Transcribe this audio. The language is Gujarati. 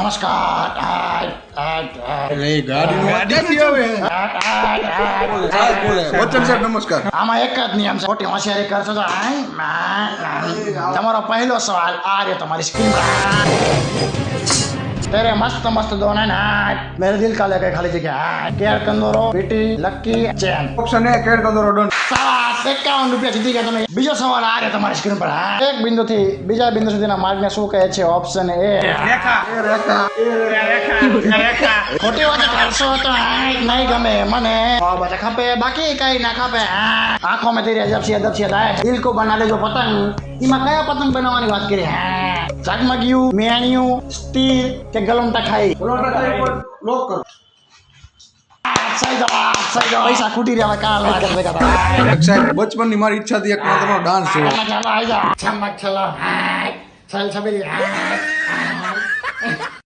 નમસ્કાર નમસ્કાર આમાં એક જ નિયમ છે ખોટી હોશિયારી કરશો તો તમારો પહેલો સવાલ આ રહ્યો તમારી સ્ક્રીન तेरे मस्त मस्त दोन है ना मेरे दिल का लेके खाली जगह केयर कंदोरो पीटी लक्की चैन ઓપ્શન એ કેર કંદોરો ડન ₹51 જીતી ગયા તમે બીજો સવાલ આ રહ્યો તમારી સ્ક્રીન પર એક બિંદુ થી બીજા બિંદુ સુધીના માર્ગને શું કહે છે ઓપ્શન એ રેખા ખોટી વાત કરશો તો નહીં ગમે મને બધા ખપે બાકી કઈ ના ખપે આંખો में तेरी अजब सी है दिल को बना ले जो पतंग એમાં કયા પતંગ બનાવવાની વાત કરી ઝગમગ્યું મેણિયું સ્ટીલ કે ગલોંટા ખાઈ લોક કરો પૈસા ખૂટી રહ્યા કાલ સાહેબ બચપનની મારી ઈચ્છા હતી એક તમારો ડાન્સ જોવો ચાલો આવી જા ચમક ચલો ચલ છબેલી